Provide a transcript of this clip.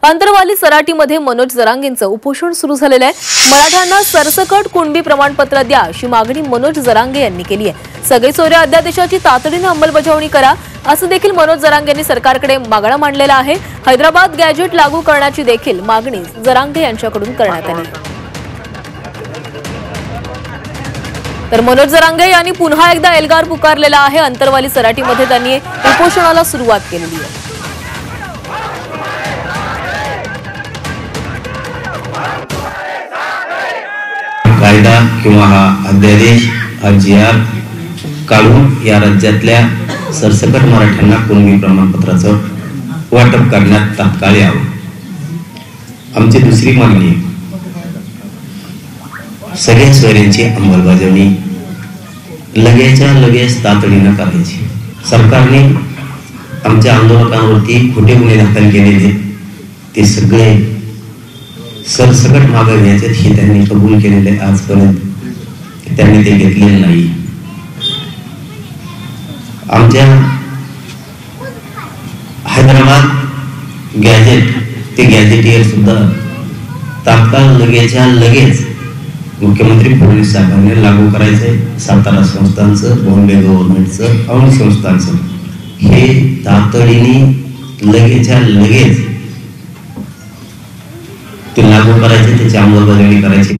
अंतरवाली सराटीमध्ये मनोज जरांगेंचं उपोषण सुरू झालेलं आहे। मराठ्यांना सरसकट कुणबी प्रमाणपत्र द्या अशी मागणी मनोज जरांगे यांनी केली आहे। सगळे चोऱ्या अध्यादेशाची तातडीने अंमलबजावणी करा असं देखील मनोज जरांगेंनी सरकारकडे मागणा मांडलेला आहे। हैदराबाद गॅजेट लागू करण्याची देखील मागणी जरांगे यांच्याकडून करण्यात आली। तर मनोज जरांगे यांनी पुन्हा एकदा एल्गार पुकारलेला आहे। अंतरवाली सराटीमध्ये त्यांनी उपोषणाला सुरुवात केलेली आहे। कायदा किंवा हा अध्यादेश हा जी.आर काढून या राज्यातल्या सरसकट मराठ्यांना कुणबी प्रमाणपत्राचं वाटप करण्यात तात्काळ यावं। आमची दुसरी मागणी सगळ्या सोयऱ्यांची अंमलबजावणी लगेचच्या लगेच तातडीनं करायची। सरकारने आमच्या आंदोलकांवरती खोटे गुन्हे दाखल केलेले ते सगळे सरसकट मागे घ्यायचे हे त्यांनी कबूल केलेले। आजपर्यंत त्यांनी ते घेतलेले नाही। आमच्या हैदराबाद गॅजेट ते गॅजेटियर सुद्धा तात्काळ लगेचच्या लगेच मुख्यमंत्री फडणवीस साहेबांनी लागू करायचंय। सातारा संस्थांचं, बॉम्बे गव्हर्नमेंटचं, औंध संस्थांचं हे तातडीने लगेचच्या लगेच ते लागू करायचे, त्याची अंमलबजावणी करायची।